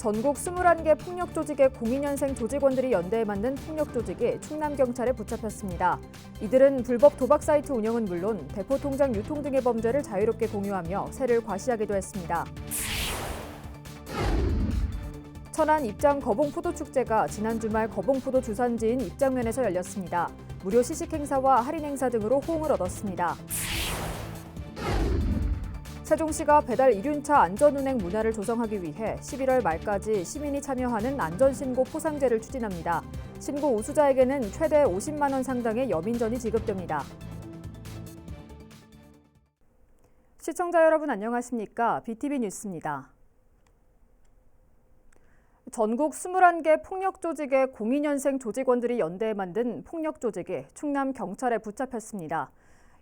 전국 21개 폭력조직의 02년생 조직원들이 연대에 만든 폭력조직이 충남경찰에 붙잡혔습니다. 이들은 불법 도박 사이트 운영은 물론 대포 통장 유통 등의 범죄를 자유롭게 공유하며 세를 과시하기도 했습니다. 천안 입장 거봉포도축제가 지난 주말 거봉포도 주산지인 입장면에서 열렸습니다. 무료 시식 행사와 할인 행사 등으로 호응을 얻었습니다. 세종시가 배달 이륜차 안전운행 문화를 조성하기 위해 11월 말까지 시민이 참여하는 안전신고 포상제를 추진합니다. 신고 우수자에게는 최대 50만 원 상당의 여민전이 지급됩니다. 시청자 여러분 안녕하십니까? BTV 뉴스입니다. 전국 21개 폭력조직의 02년생 조직원들이 연대에 만든 폭력조직이 충남경찰에 붙잡혔습니다.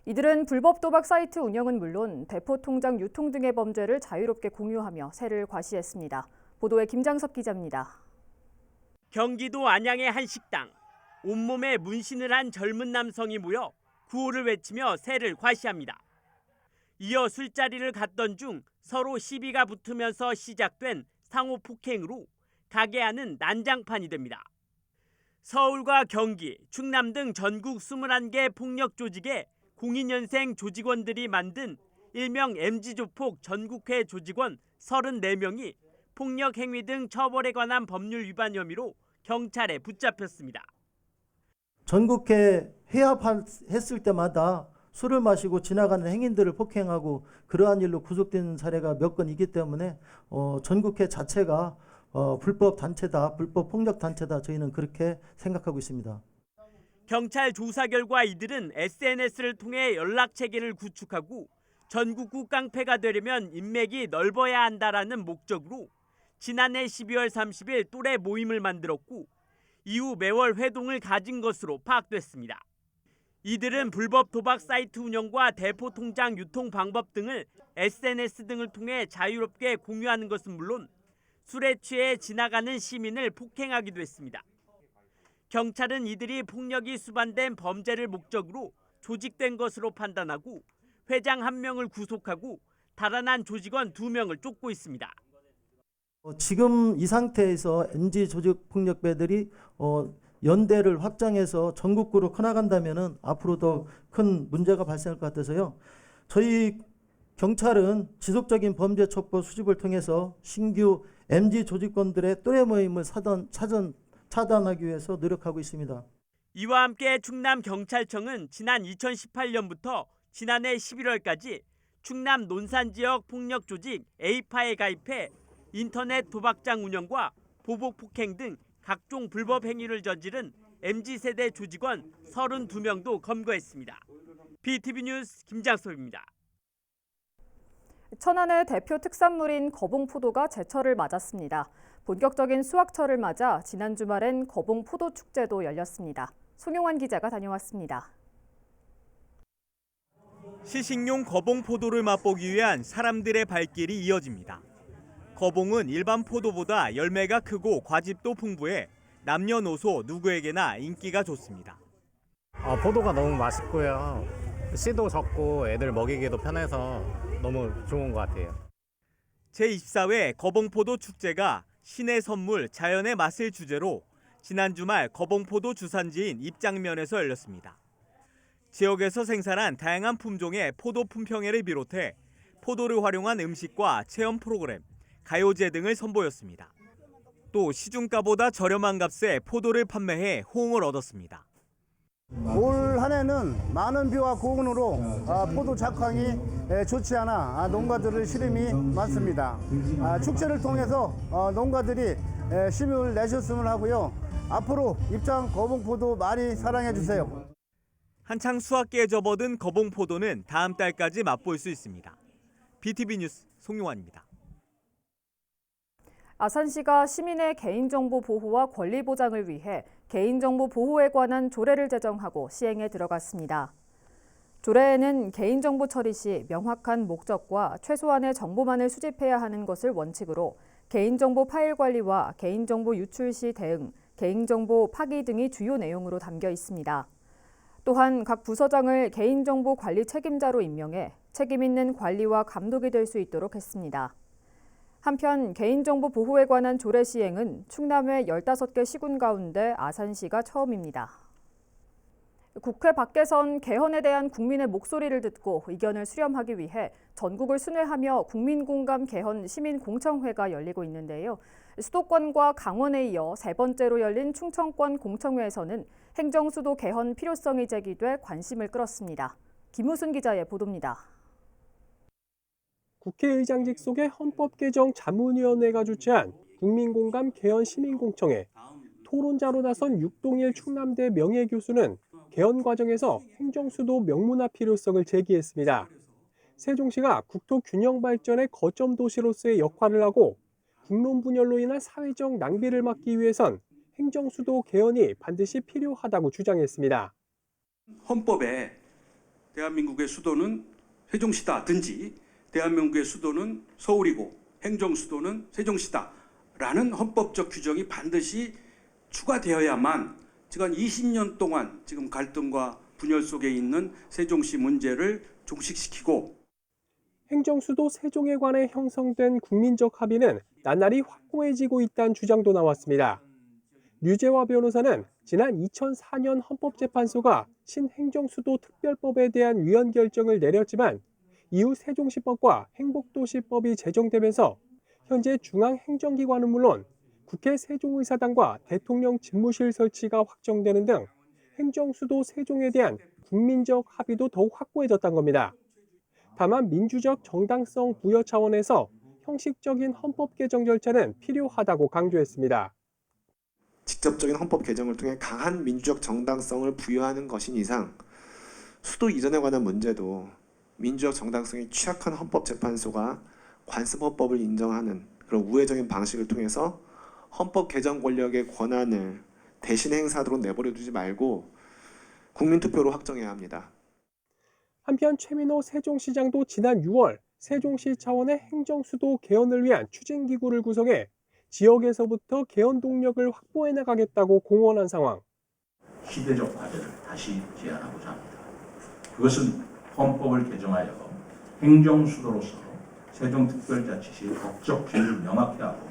이들은 불법 도박 사이트 운영은 물론 대포 통장 유통 등의 범죄를 자유롭게 공유하며 세를 과시했습니다. 보도에 김장섭 기자입니다. 경기도 안양의 한 식당. 온몸에 문신을 한 젊은 남성이 모여 구호를 외치며 세를 과시합니다. 이어 술자리를 갔던 중 서로 시비가 붙으면서 시작된 상호 폭행으로 가게 안은 난장판이 됩니다. 서울과 경기, 충남 등 전국 21개 폭력조직의 02년생 조직원들이 만든 일명 MG조폭 전국회 조직원 34명이 폭력 행위 등 처벌에 관한 법률 위반 혐의로 경찰에 붙잡혔습니다. 전국회 회합했을 때마다 술을 마시고 지나가는 행인들을 폭행하고 그러한 일로 구속된 사례가 몇 건 있기 때문에 전국회 자체가 불법 단체다, 불법 폭력 단체다, 저희는 그렇게 생각하고 있습니다. 경찰 조사 결과 이들은 SNS를 통해 연락체계를 구축하고 전국구 깡패가 되려면 인맥이 넓어야 한다라는 목적으로 지난해 12월 30일 또래 모임을 만들었고 이후 매월 회동을 가진 것으로 파악됐습니다. 이들은 불법 도박 사이트 운영과 대포 통장 유통 방법 등을 SNS 등을 통해 자유롭게 공유하는 것은 물론 술에 취해 지나가는 시민을 폭행하기도 했습니다. 경찰은 이들이 폭력이 수반된 범죄를 목적으로 조직된 것으로 판단하고 회장 1명을 구속하고 달아난 조직원 2명을 쫓고 있습니다. 지금 이 상태에서 MG 조직 폭력배들이 연대를 확장해서 전국구로 커나간다면 앞으로 더 큰 문제가 발생할 것 같아서요. 저희 경찰은 지속적인 범죄 촉구 수집을 통해서 신규 MG 조직원들의 또래 모임을 차단하기 위해서 노력하고 있습니다. 이와 함께 충남경찰청은 지난 2018년부터 지난해 11월까지 충남 논산 지역 폭력조직 A파에 가입해 인터넷 도박장 운영과 보복 폭행 등 각종 불법 행위를 저지른 MZ세대 조직원 32명도 검거했습니다. BTV 뉴스 김장섭입니다. 천안의 대표 특산물인 거봉포도가 제철을 맞았습니다. 본격적인 수확철을 맞아 지난 주말엔 거봉포도축제도 열렸습니다. 송용환 기자가 다녀왔습니다. 시식용 거봉포도를 맛보기 위한 사람들의 발길이 이어집니다. 거봉은 일반 포도보다 열매가 크고 과즙도 풍부해 남녀노소 누구에게나 인기가 좋습니다. 포도가 너무 맛있고요. 씨도 적고 애들 먹이기도 편해서 너무 좋은 것 같아요. 제24회 거봉포도 축제가 신의 선물, 자연의 맛을 주제로 지난 주말 거봉포도 주산지인 입장면에서 열렸습니다. 지역에서 생산한 다양한 품종의 포도 품평회를 비롯해 포도를 활용한 음식과 체험 프로그램, 가요제 등을 선보였습니다. 또 시중가보다 저렴한 값에 포도를 판매해 호응을 얻었습니다. 올 한 해는 많은 비와 고온으로 포도 작황이 좋지 않아 농가들의 시름이 많습니다. 축제를 통해서 농가들이 힘을 내셨으면 하고요. 앞으로 입장 거봉포도 많이 사랑해 주세요. 한창 수확기에 접어든 거봉포도는 다음 달까지 맛볼 수 있습니다. BTV 뉴스 송용환입니다. 아산시가 시민의 개인정보 보호와 권리 보장을 위해 개인정보 보호에 관한 조례를 제정하고 시행에 들어갔습니다. 조례에는 개인정보 처리 시 명확한 목적과 최소한의 정보만을 수집해야 하는 것을 원칙으로 개인정보 파일 관리와 개인정보 유출 시 대응, 개인정보 파기 등이 주요 내용으로 담겨 있습니다. 또한 각 부서장을 개인정보 관리 책임자로 임명해 책임 있는 관리와 감독이 될 수 있도록 했습니다. 한편 개인정보 보호에 관한 조례 시행은 충남의 15개 시군 가운데 아산시가 처음입니다. 국회 밖에선 개헌에 대한 국민의 목소리를 듣고 의견을 수렴하기 위해 전국을 순회하며 국민공감 개헌 시민공청회가 열리고 있는데요. 수도권과 강원에 이어 세 번째로 열린 충청권 공청회에서는 행정수도 개헌 필요성이 제기돼 관심을 끌었습니다. 김우순 기자의 보도입니다. 국회의장직 속의 헌법개정자문위원회가 주최한 국민공감 개헌 시민공청회. 토론자로 나선 육동일 충남대 명예교수는 개헌 과정에서 행정수도 명문화 필요성을 제기했습니다. 세종시가 국토 균형 발전의 거점 도시로서의 역할을 하고 국론 분열로 인한 사회적 낭비를 막기 위해선 행정수도 개헌이 반드시 필요하다고 주장했습니다. 헌법에 대한민국의 수도는 세종시다든지 대한민국의 수도는 서울이고 행정수도는 세종시다라는 헌법적 규정이 반드시 추가되어야만 지금 20년 동안 지금 갈등과 분열 속에 있는 세종시 문제를 종식시키고 행정수도 세종에 관해 형성된 국민적 합의는 나날이 확고해지고 있다는 주장도 나왔습니다. 류재화 변호사는 지난 2004년 헌법재판소가 신행정수도 특별법에 대한 위헌 결정을 내렸지만 이후 세종시법과 행복도시법이 제정되면서 현재 중앙행정기관은 물론 국회 세종의사당과 대통령 집무실 설치가 확정되는 등 행정수도 세종에 대한 국민적 합의도 더욱 확고해졌다는 겁니다. 다만 민주적 정당성 부여 차원에서 형식적인 헌법 개정 절차는 필요하다고 강조했습니다. 직접적인 헌법 개정을 통해 강한 민주적 정당성을 부여하는 것인 이상 수도 이전에 관한 문제도 민주적 정당성이 취약한 헌법재판소가 관습헌법을 인정하는 그런 우회적인 방식을 통해서 헌법 개정 권력의 권한을 대신 행사하도록 내버려 두지 말고 국민투표로 확정해야 합니다. 한편 최민호 세종시장도 지난 6월 세종시 차원의 행정수도 개헌을 위한 추진기구를 구성해 지역에서부터 개헌 동력을 확보해 나가겠다고 공언한 상황. 시대적 과제를 다시 제안하고자 합니다. 그것은 헌법을 개정하여 행정수도로서 세종특별자치시의 법적 기능을 명확히 하고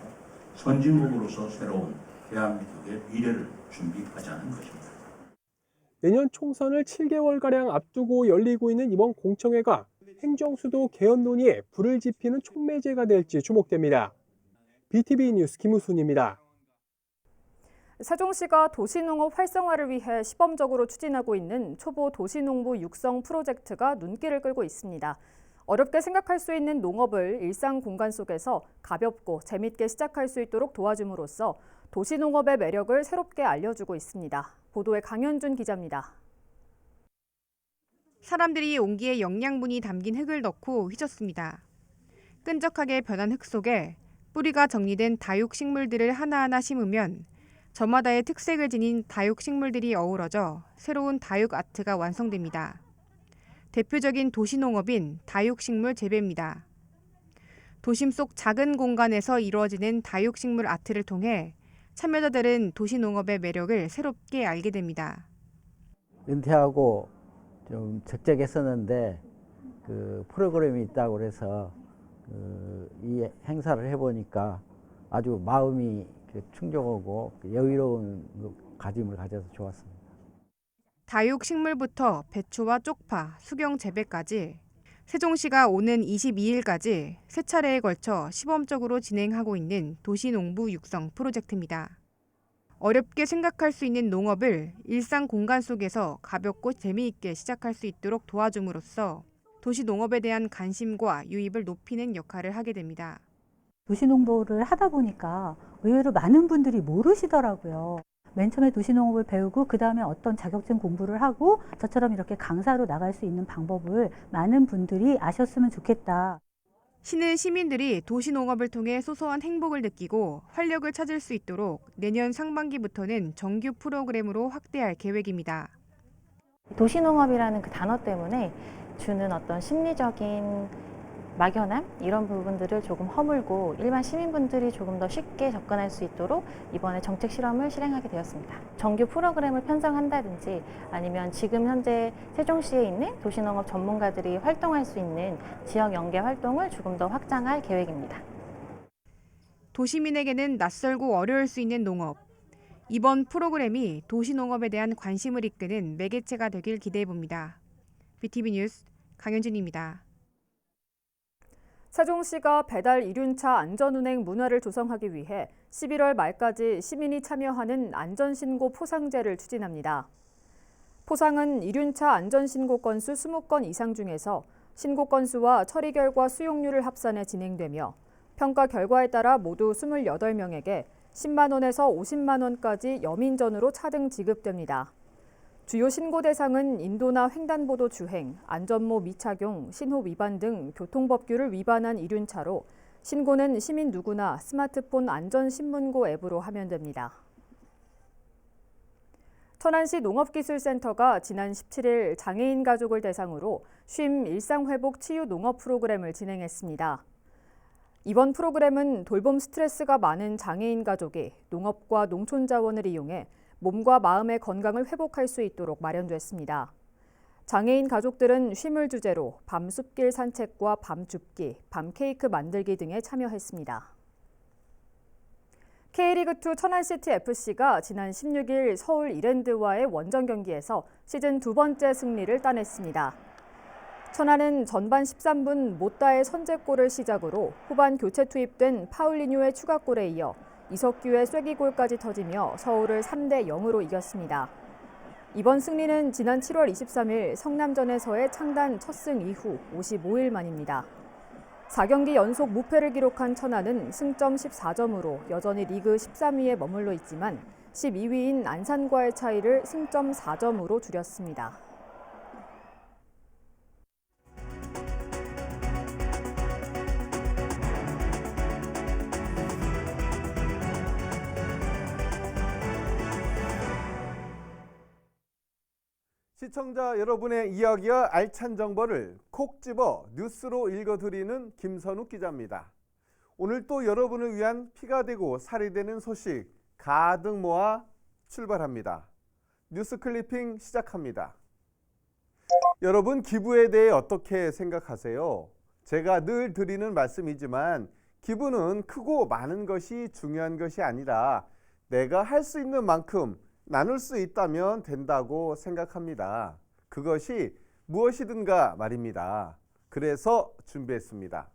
선진국으로서 새로운 대한민국의 미래를 준비하자는 것입니다. 내년 총선을 7개월가량 앞두고 열리고 있는 이번 공청회가 행정수도 개헌 논의에 불을 지피는 촉매제가 될지 주목됩니다. BTV 뉴스 김우순입니다. 세종시가 도시농업 활성화를 위해 시범적으로 추진하고 있는 초보 도시농부 육성 프로젝트가 눈길을 끌고 있습니다. 어렵게 생각할 수 있는 농업을 일상 공간 속에서 가볍고 재밌게 시작할 수 있도록 도와줌으로써 도시농업의 매력을 새롭게 알려주고 있습니다. 보도에 강현준 기자입니다. 사람들이 온기에 영양분이 담긴 흙을 넣고 휘젓습니다. 끈적하게 변한 흙 속에 뿌리가 정리된 다육식물들을 하나하나 심으면 저마다의 특색을 지닌 다육식물들이 어우러져 새로운 다육아트가 완성됩니다. 대표적인 도시농업인 다육식물 재배입니다. 도심 속 작은 공간에서 이루어지는 다육식물 아트를 통해 참여자들은 도시농업의 매력을 새롭게 알게 됩니다. 은퇴하고 좀 적적했었는데 그 프로그램이 있다고 그래서 이 행사를 해보니까 아주 마음이 충족하고 여유로운 가짐을 가져서 좋았습니다. 다육식물부터 배추와 쪽파, 수경 재배까지 세종시가 오는 22일까지 세 차례에 걸쳐 시범적으로 진행하고 있는 도시농부 육성 프로젝트입니다. 어렵게 생각할 수 있는 농업을 일상 공간 속에서 가볍고 재미있게 시작할 수 있도록 도와줌으로써 도시농업에 대한 관심과 유입을 높이는 역할을 하게 됩니다. 도시농부를 하다 보니까 의외로 많은 분들이 모르시더라고요. 맨 처음에 도시농업을 배우고 그 다음에 어떤 자격증 공부를 하고 저처럼 이렇게 강사로 나갈 수 있는 방법을 많은 분들이 아셨으면 좋겠다. 시는 시민들이 도시농업을 통해 소소한 행복을 느끼고 활력을 찾을 수 있도록 내년 상반기부터는 정규 프로그램으로 확대할 계획입니다. 도시농업이라는 그 단어 때문에 주는 어떤 심리적인 막연함 이런 부분들을 조금 허물고 일반 시민분들이 조금 더 쉽게 접근할 수 있도록 이번에 정책 실험을 실행하게 되었습니다. 정규 프로그램을 편성한다든지 아니면 지금 현재 세종시에 있는 도시농업 전문가들이 활동할 수 있는 지역 연계 활동을 조금 더 확장할 계획입니다. 도시민에게는 낯설고 어려울 수 있는 농업. 이번 프로그램이 도시농업에 대한 관심을 이끄는 매개체가 되길 기대해봅니다. BTV 뉴스 강현진입니다. 세종시가 배달 이륜차 안전운행 문화를 조성하기 위해 11월 말까지 시민이 참여하는 안전신고 포상제를 추진합니다. 포상은 이륜차 안전신고 건수 20건 이상 중에서 신고 건수와 처리 결과 수용률을 합산해 진행되며 평가 결과에 따라 모두 28명에게 10만 원에서 50만 원까지 여민전으로 차등 지급됩니다. 주요 신고 대상은 인도나 횡단보도 주행, 안전모 미착용, 신호 위반 등 교통법규를 위반한 이륜차로 신고는 시민 누구나 스마트폰 안전신문고 앱으로 하면 됩니다. 천안시 농업기술센터가 지난 17일 장애인 가족을 대상으로 쉼 일상회복 치유 농업 프로그램을 진행했습니다. 이번 프로그램은 돌봄 스트레스가 많은 장애인 가족이 농업과 농촌 자원을 이용해 몸과 마음의 건강을 회복할 수 있도록 마련됐습니다. 장애인 가족들은 쉼을 주제로 밤 숲길 산책과 밤 줍기, 밤 케이크 만들기 등에 참여했습니다. K리그2 천안시티FC가 지난 16일 서울 이랜드와의 원정 경기에서 시즌 2번째 승리를 따냈습니다. 천안은 전반 13분 모따의 선제골을 시작으로 후반 교체 투입된 파울리뉴의 추가골에 이어 이석규의 쐐기골까지 터지며 서울을 3대0으로 이겼습니다. 이번 승리는 지난 7월 23일 성남전에서의 창단 첫 승 이후 55일 만입니다. 4경기 연속 무패를 기록한 천안은 승점 14점으로 여전히 리그 13위에 머물러 있지만 12위인 안산과의 차이를 승점 4점으로 줄였습니다. 시청자 여러분의 이야기와 알찬 정보를 콕 집어 뉴스로 읽어드리는 김선욱 기자입니다. 오늘 또 여러분을 위한 피가 되고 살이 되는 소식 가득 모아 출발합니다. 뉴스 클리핑 시작합니다. 여러분, 기부에 대해 어떻게 생각하세요? 제가 늘 드리는 말씀이지만 기부는 크고 많은 것이 중요한 것이 아니라 내가 할 수 있는 만큼 나눌 수 있다면 된다고 생각합니다. 그것이 무엇이든가 말입니다. 그래서 준비했습니다.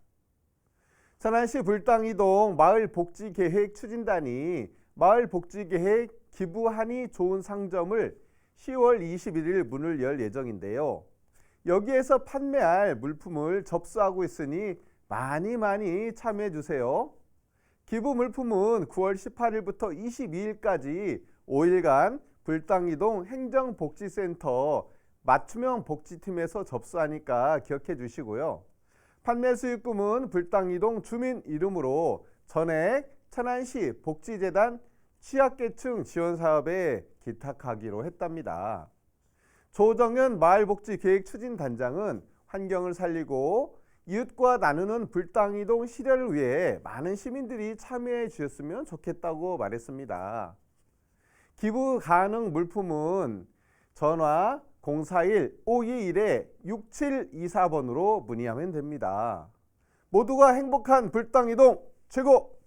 천안시 불당이동 마을복지계획 추진단이 마을복지계획 기부하니 좋은 상점을 10월 21일 문을 열 예정인데요. 여기에서 판매할 물품을 접수하고 있으니 많이 참여해 주세요. 기부 물품은 9월 18일부터 22일까지 5일간 불당이동 행정복지센터 맞춤형 복지팀에서 접수하니까 기억해 주시고요. 판매 수익금은 불당이동 주민 이름으로 전액 천안시 복지재단 취약계층 지원사업에 기탁하기로 했답니다. 조정현 마을복지계획추진단장은 환경을 살리고 이웃과 나누는 불당이동 실현을 위해 많은 시민들이 참여해 주셨으면 좋겠다고 말했습니다. 기부 가능 물품은 전화 041-521-6724번으로 문의하면 됩니다. 모두가 행복한 불당이동 최고!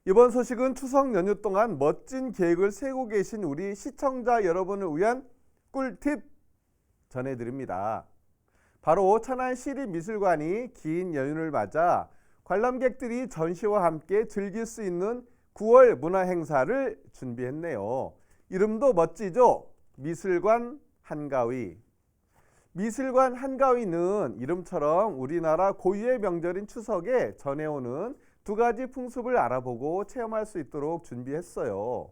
이번 소식은 추석 연휴 동안 멋진 계획을 세우고 계신 우리 시청자 여러분을 위한 꿀팁 전해드립니다. 바로 천안시립미술관이 긴 연휴를 맞아 관람객들이 전시와 함께 즐길 수 있는 9월 문화행사를 준비했네요. 이름도 멋지죠? 미술관 한가위. 미술관 한가위는 이름처럼 우리나라 고유의 명절인 추석에 전해오는 두 가지 풍습을 알아보고 체험할 수 있도록 준비했어요.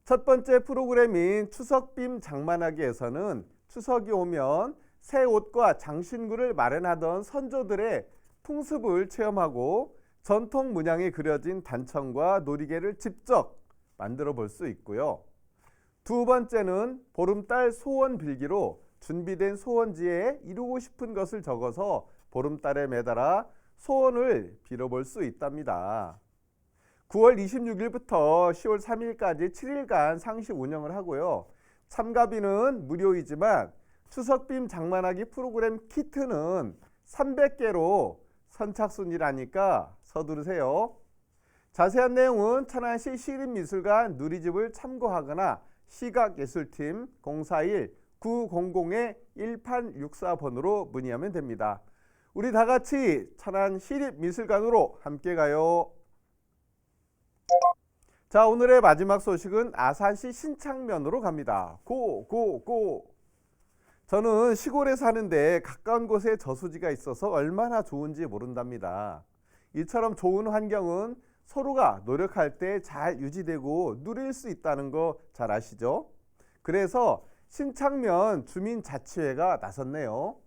첫 번째 프로그램인 추석빔 장만하기에서는 추석이 오면 새 옷과 장신구를 마련하던 선조들의 풍습을 체험하고 전통 문양이 그려진 단청과 놀이개를 직접 만들어 볼 수 있고요. 두 번째는 보름달 소원 빌기로 준비된 소원지에 이루고 싶은 것을 적어서 보름달에 매달아 소원을 빌어볼 수 있답니다. 9월 26일부터 10월 3일까지 7일간 상시 운영을 하고요. 참가비는 무료이지만 추석빔 장만하기 프로그램 키트는 300개로 선착순이라니까 서두르세요. 자세한 내용은 천안시 시립미술관 누리집을 참고하거나 시각예술팀 041-900-1864번으로 문의하면 됩니다. 우리 다 같이 천안 시립미술관으로 함께 가요. 자, 오늘의 마지막 소식은 아산시 신창면으로 갑니다. 고! 저는 시골에 사는데 가까운 곳에 저수지가 있어서 얼마나 좋은지 모른답니다. 이처럼 좋은 환경은 서로가 노력할 때 잘 유지되고 누릴 수 있다는 거 잘 아시죠? 그래서 신창면 주민자치회가 나섰네요.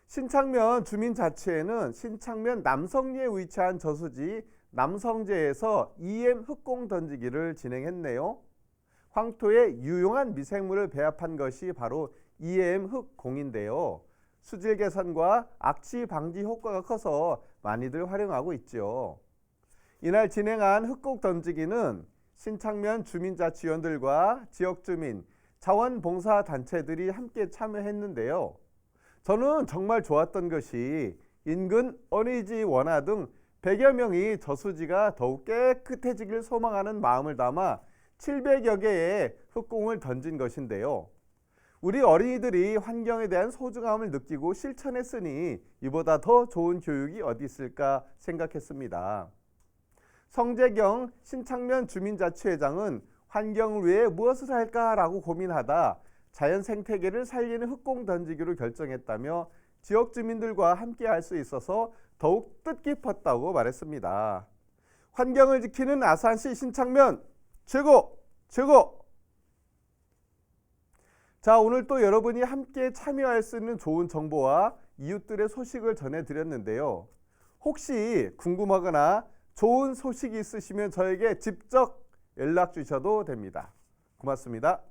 신창면 주민자치회는 신창면 남성리에 위치한 저수지 남성제에서 EM 흙공 던지기를 진행했네요. 황토에 유용한 미생물을 배합한 것이 바로 EM 흙공인데요. 수질 개선과 악취 방지 효과가 커서 많이들 활용하고 있죠. 이날 진행한 흙공 던지기는 신창면 주민자치위원들과 지역주민, 자원봉사단체들이 함께 참여했는데요. 저는 정말 좋았던 것이 인근 어린이집 원화 등 100여 명이 저수지가 더욱 깨끗해지길 소망하는 마음을 담아 700여 개의 흙공을 던진 것인데요. 우리 어린이들이 환경에 대한 소중함을 느끼고 실천했으니 이보다 더 좋은 교육이 어디 있을까 생각했습니다. 성재경 신창면 주민자치회장은 환경을 위해 무엇을 할까라고 고민하다 자연 생태계를 살리는 흙공 던지기로 결정했다며 지역 주민들과 함께 할 수 있어서 더욱 뜻깊었다고 말했습니다. 환경을 지키는 아산시 신창면 최고! 자, 오늘 또 여러분이 함께 참여할 수 있는 좋은 정보와 이웃들의 소식을 전해드렸는데요. 혹시 궁금하거나 좋은 소식이 있으시면 저에게 직접 연락 주셔도 됩니다. 고맙습니다.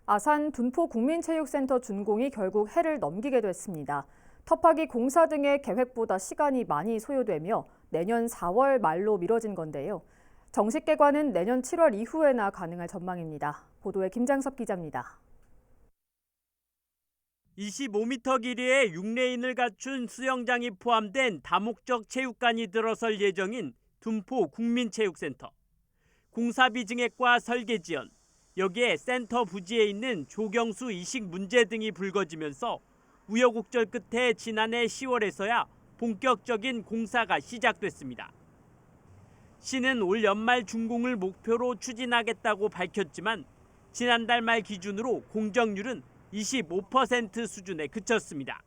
아산 둔포국민체육센터 준공이 결국 해를 넘기게 됐습니다. 터파기 공사 등의 계획보다 시간이 많이 소요되며 내년 4월 말로 미뤄진 건데요. 정식 개관은 내년 7월 이후에나 가능할 전망입니다. 보도에 김장섭 기자입니다. 25m 길이의 6레인을 갖춘 수영장이 포함된 다목적 체육관이 들어설 예정인 둔포 국민체육센터. 공사비 증액과 설계 지연, 여기에 센터 부지에 있는 조경수 이식 문제 등이 불거지면서 우여곡절 끝에 지난해 10월에서야 본격적인 공사가 시작됐습니다. 시는 올 연말 준공을 목표로 추진하겠다고 밝혔지만 지난달 말 기준으로 공정률은 25% 수준에 그쳤습니다.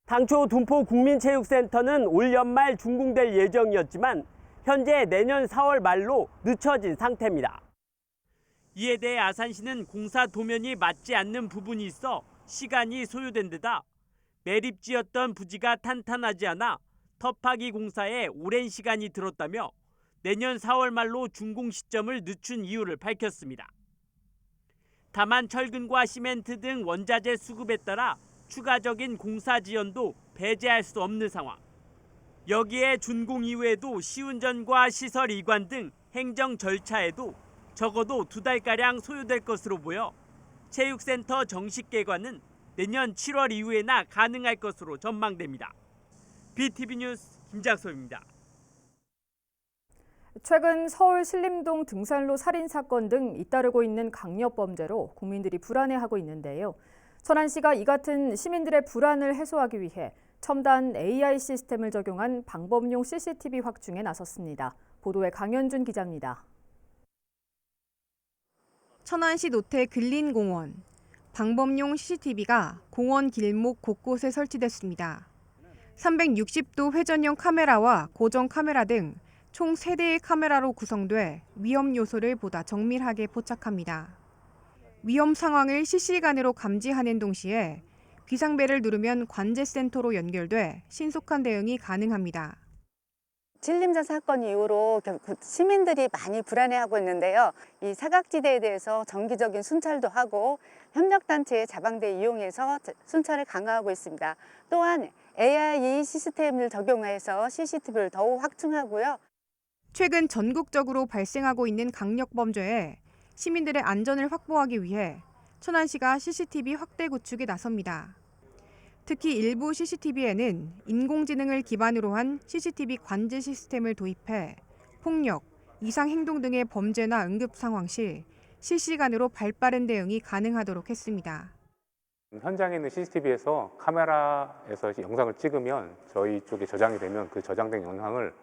당초 둔포 국민체육센터는 올 연말 준공될 예정이었지만 현재 내년 4월 말로 늦춰진 상태입니다. 이에 대해 아산시는 공사 도면이 맞지 않는 부분이 있어 시간이 소요된 데다 매립지였던 부지가 탄탄하지 않아 터파기 공사에 오랜 시간이 들었다며 내년 4월 말로 준공 시점을 늦춘 이유를 밝혔습니다. 다만 철근과 시멘트 등 원자재 수급에 따라 추가적인 공사 지연도 배제할 수 없는 상황. 여기에 준공 이후에도 시운전과 시설 이관 등 행정 절차에도 적어도 2달가량 소요될 것으로 보여 체육센터 정식 개관은 내년 7월 이후에나 가능할 것으로 전망됩니다. BTV 뉴스 김장섭입니다. 최근 서울 신림동 등산로 살인 사건 등 잇따르고 있는 강력범죄로 국민들이 불안해하고 있는데요. 천안시가 이 같은 시민들의 불안을 해소하기 위해 첨단 AI 시스템을 적용한 방범용 CCTV 확충에 나섰습니다. 보도에 강현준 기자입니다. 천안시 노태 근린공원. 방범용 CCTV가 공원 길목 곳곳에 설치됐습니다. 360도 회전형 카메라와 고정 카메라 등 총 3대의 카메라로 구성돼 위험 요소를 보다 정밀하게 포착합니다. 위험 상황을 실시간으로 감지하는 동시에 비상벨을 누르면 관제센터로 연결돼 신속한 대응이 가능합니다. 신림전 사건 이후로 시민들이 많이 불안해하고 있는데요. 이 사각지대에 대해서 정기적인 순찰도 하고 협력단체의 자방대 이용해서 순찰을 강화하고 있습니다. 또한 AI 시스템을 적용해서 CCTV를 더욱 확충하고요. 최근 전국적으로 발생하고 있는 강력범죄에 시민들의 안전을 확보하기 위해 천안시가 CCTV 확대 구축에 나섭니다. 특히 일부 CCTV에는 인공지능을 기반으로 한 CCTV 관제 시스템을 도입해 폭력, 이상행동 등의 범죄나 응급 상황 시 실시간으로 발빠른 대응이 가능하도록 했습니다. 현장에 있는 CCTV에서 카메라에서 영상을 찍으면 저희 쪽에 저장이 되면 그 저장된 영상을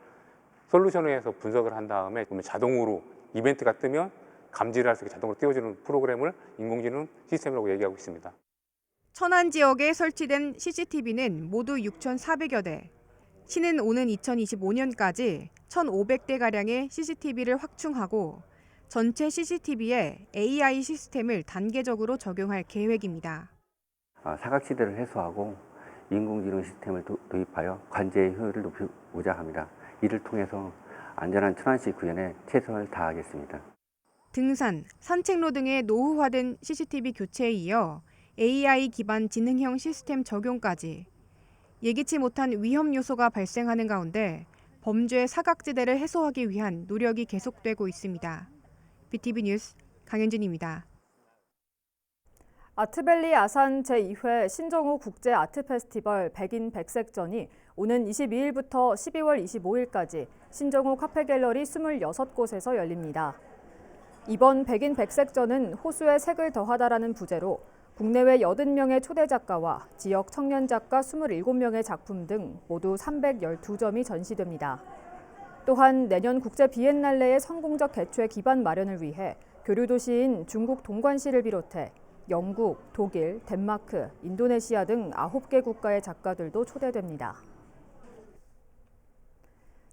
솔루션에서 분석을 한 다음에 보면 자동으로 이벤트가 뜨면 감지를 할 수 있게 자동으로 띄워주는 프로그램을 인공지능 시스템이라고 얘기하고 있습니다. 천안 지역에 설치된 CCTV는 모두 6,400여 대. 시는 오는 2025년까지 1,500대가량의 CCTV를 확충하고 전체 CCTV에 AI 시스템을 단계적으로 적용할 계획입니다. 사각지대를 해소하고 인공지능 시스템을 도입하여 관제의 효율을 높이고자 합니다. 이를 통해서 안전한 천안시 구현에 최선을 다하겠습니다. 등산, 산책로 등의 노후화된 CCTV 교체에 이어 AI 기반 지능형 시스템 적용까지 예기치 못한 위험 요소가 발생하는 가운데 범죄 사각지대를 해소하기 위한 노력이 계속되고 있습니다. BTV 뉴스 강현진입니다. 아트밸리 아산 제2회 신정호 국제 아트 페스티벌 백인 백색전이 오는 22일부터 12월 25일까지 신정호 카페 갤러리 26곳에서 열립니다. 이번 백인 백색전은 호수에 색을 더하다라는 부제로 국내외 80명의 초대 작가와 지역 청년 작가 27명의 작품 등 모두 312점이 전시됩니다. 또한 내년 국제 비엔날레의 성공적 개최 기반 마련을 위해 교류 도시인 중국 동관시를 비롯해 영국, 독일, 덴마크, 인도네시아 등 9개 국가의 작가들도 초대됩니다.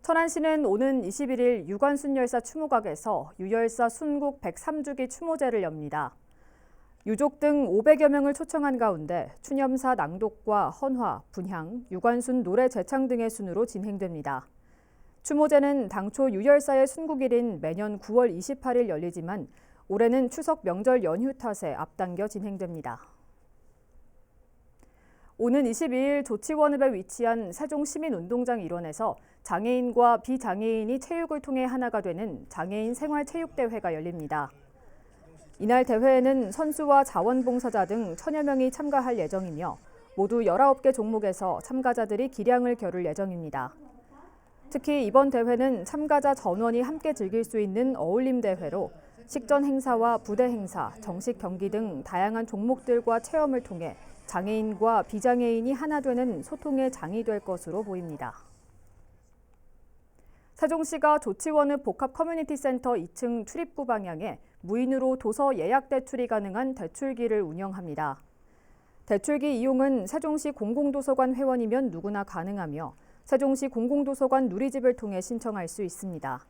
천안시는 오는 21일 유관순열사 추모각에서 유열사 순국 103주기 추모제를 엽니다. 유족 등 500여 명을 초청한 가운데 추념사 낭독과 헌화, 분향, 유관순 노래 제창 등의 순으로 진행됩니다. 추모제는 당초 유열사의 순국일인 매년 9월 28일 열리지만 올해는 추석 명절 연휴 탓에 앞당겨 진행됩니다. 오는 22일 조치원읍에 위치한 세종시민운동장 일원에서 장애인과 비장애인이 체육을 통해 하나가 되는 장애인 생활체육대회가 열립니다. 이날 대회에는 선수와 자원봉사자 등 1000여 명이 참가할 예정이며 모두 19개 종목에서 참가자들이 기량을 겨룰 예정입니다. 특히 이번 대회는 참가자 전원이 함께 즐길 수 있는 어울림 대회로 식전 행사와 부대 행사, 정식 경기 등 다양한 종목들과 체험을 통해 장애인과 비장애인이 하나 되는 소통의 장이 될 것으로 보입니다. 세종시가 조치원읍 복합 커뮤니티 센터 2층 출입구 방향에 무인으로 도서 예약 대출이 가능한 대출기를 운영합니다. 대출기 이용은 세종시 공공도서관 회원이면 누구나 가능하며 세종시 공공도서관 누리집을 통해 신청할 수 있습니다.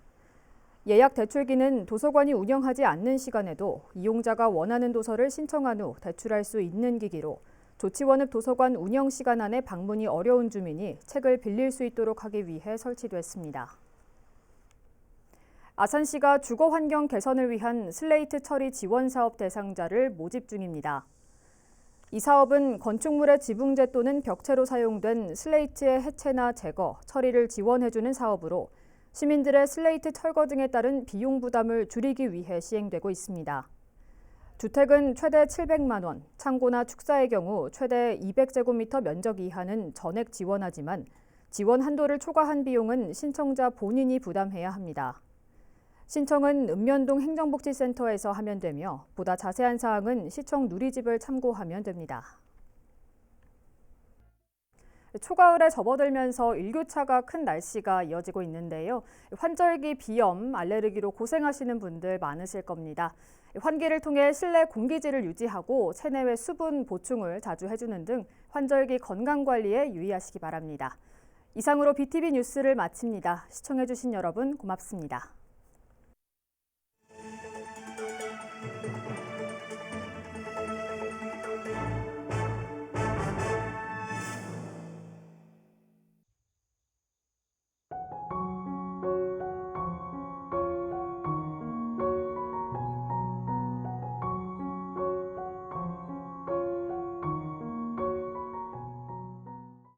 예약 대출기는 도서관이 운영하지 않는 시간에도 이용자가 원하는 도서를 신청한 후 대출할 수 있는 기기로 조치원읍 도서관 운영 시간 안에 방문이 어려운 주민이 책을 빌릴 수 있도록 하기 위해 설치됐습니다. 아산시가 주거 환경 개선을 위한 슬레이트 처리 지원 사업 대상자를 모집 중입니다. 이 사업은 건축물의 지붕재 또는 벽체로 사용된 슬레이트의 해체나 제거, 처리를 지원해주는 사업으로 시민들의 슬레이트 철거 등에 따른 비용 부담을 줄이기 위해 시행되고 있습니다. 주택은 최대 700만 원, 창고나 축사의 경우 최대 200제곱미터 면적 이하는 전액 지원하지만 지원 한도를 초과한 비용은 신청자 본인이 부담해야 합니다. 신청은 읍면동 행정복지센터에서 하면 되며 보다 자세한 사항은 시청 누리집을 참고하면 됩니다. 초가을에 접어들면서 일교차가 큰 날씨가 이어지고 있는데요. 환절기 비염, 알레르기로 고생하시는 분들 많으실 겁니다. 환기를 통해 실내 공기질을 유지하고 체내외 수분 보충을 자주 해주는 등 환절기 건강관리에 유의하시기 바랍니다. 이상으로 BTV 뉴스를 마칩니다. 시청해주신 여러분 고맙습니다.